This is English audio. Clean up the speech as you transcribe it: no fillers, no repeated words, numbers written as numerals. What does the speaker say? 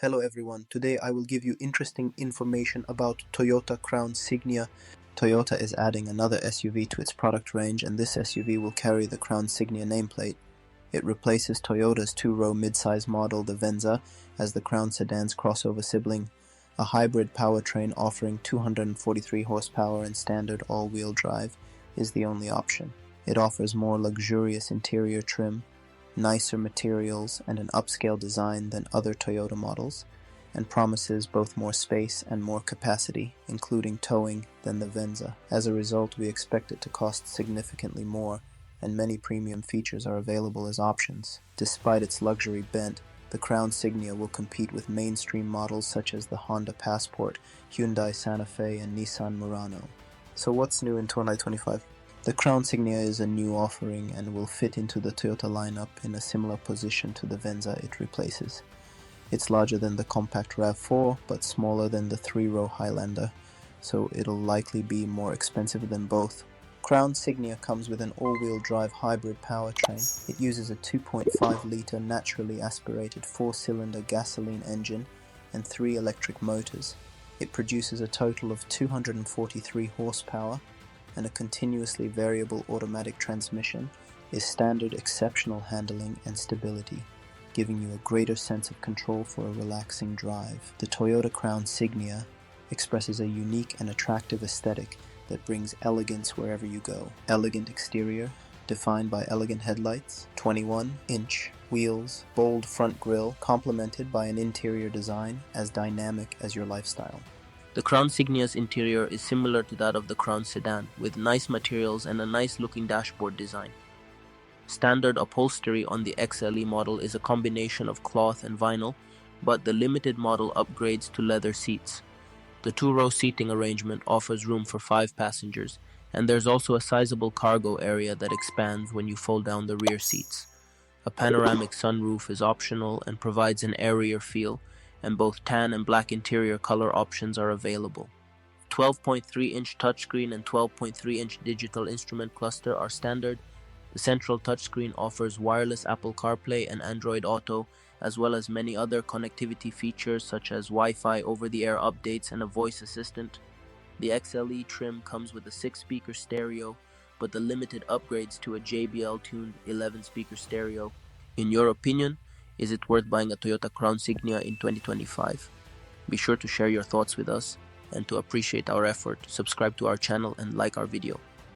Hello everyone, today I will give you interesting information about Toyota Crown Signia. Toyota is adding another SUV to its product range, and this SUV will carry the Crown Signia nameplate. It replaces Toyota's two-row midsize model, the Venza, as the Crown sedan's crossover sibling. A hybrid powertrain offering 243 horsepower and standard all-wheel drive is the only option. It offers more luxurious interior trim, nicer materials, and an upscale design than other Toyota models, and promises both more space and more capacity, including towing, than the Venza. As a result, we expect it to cost significantly more, and many premium features are available as options. Despite its luxury bent, the Crown Signia will compete with mainstream models such as the Honda Passport, Hyundai Santa Fe, and Nissan Murano. So what's new in 2025? The Crown Signia is a new offering and will fit into the Toyota lineup in a similar position to the Venza it replaces. It's larger than the compact RAV4 but smaller than the three-row Highlander, so it'll likely be more expensive than both. Crown Signia comes with an all-wheel drive hybrid powertrain. It uses a 2.5-litre naturally aspirated 4-cylinder gasoline engine and 3 electric motors. It produces a total of 243 horsepower, and a continuously variable automatic transmission is standard exceptional handling and stability, giving you a greater sense of control for a relaxing drive. The Toyota Crown Signia expresses a unique and attractive aesthetic that brings elegance wherever you go. Elegant exterior, defined by elegant headlights, 21-inch wheels, bold front grille, complemented by an interior design as dynamic as your lifestyle. The Crown Signia's interior is similar to that of the Crown sedan, with nice materials and a nice-looking dashboard design. Standard upholstery on the XLE model is a combination of cloth and vinyl, but the limited model upgrades to leather seats. The two-row seating arrangement offers room for 5 passengers, and there's also a sizable cargo area that expands when you fold down the rear seats. A panoramic sunroof is optional and provides an airier feel, and both tan and black interior color options are available. 12.3-inch touchscreen and 12.3-inch digital instrument cluster are standard. The central touchscreen offers wireless Apple CarPlay and Android Auto, as well as many other connectivity features such as Wi-Fi over-the-air updates and a voice assistant. The XLE trim comes with a 6-speaker stereo, but the limited upgrades to a JBL-tuned 11-speaker stereo. In your opinion, is it worth buying a Toyota Crown Signia in 2025? Be sure to share your thoughts with us, and to appreciate our effort, subscribe to our channel and like our video.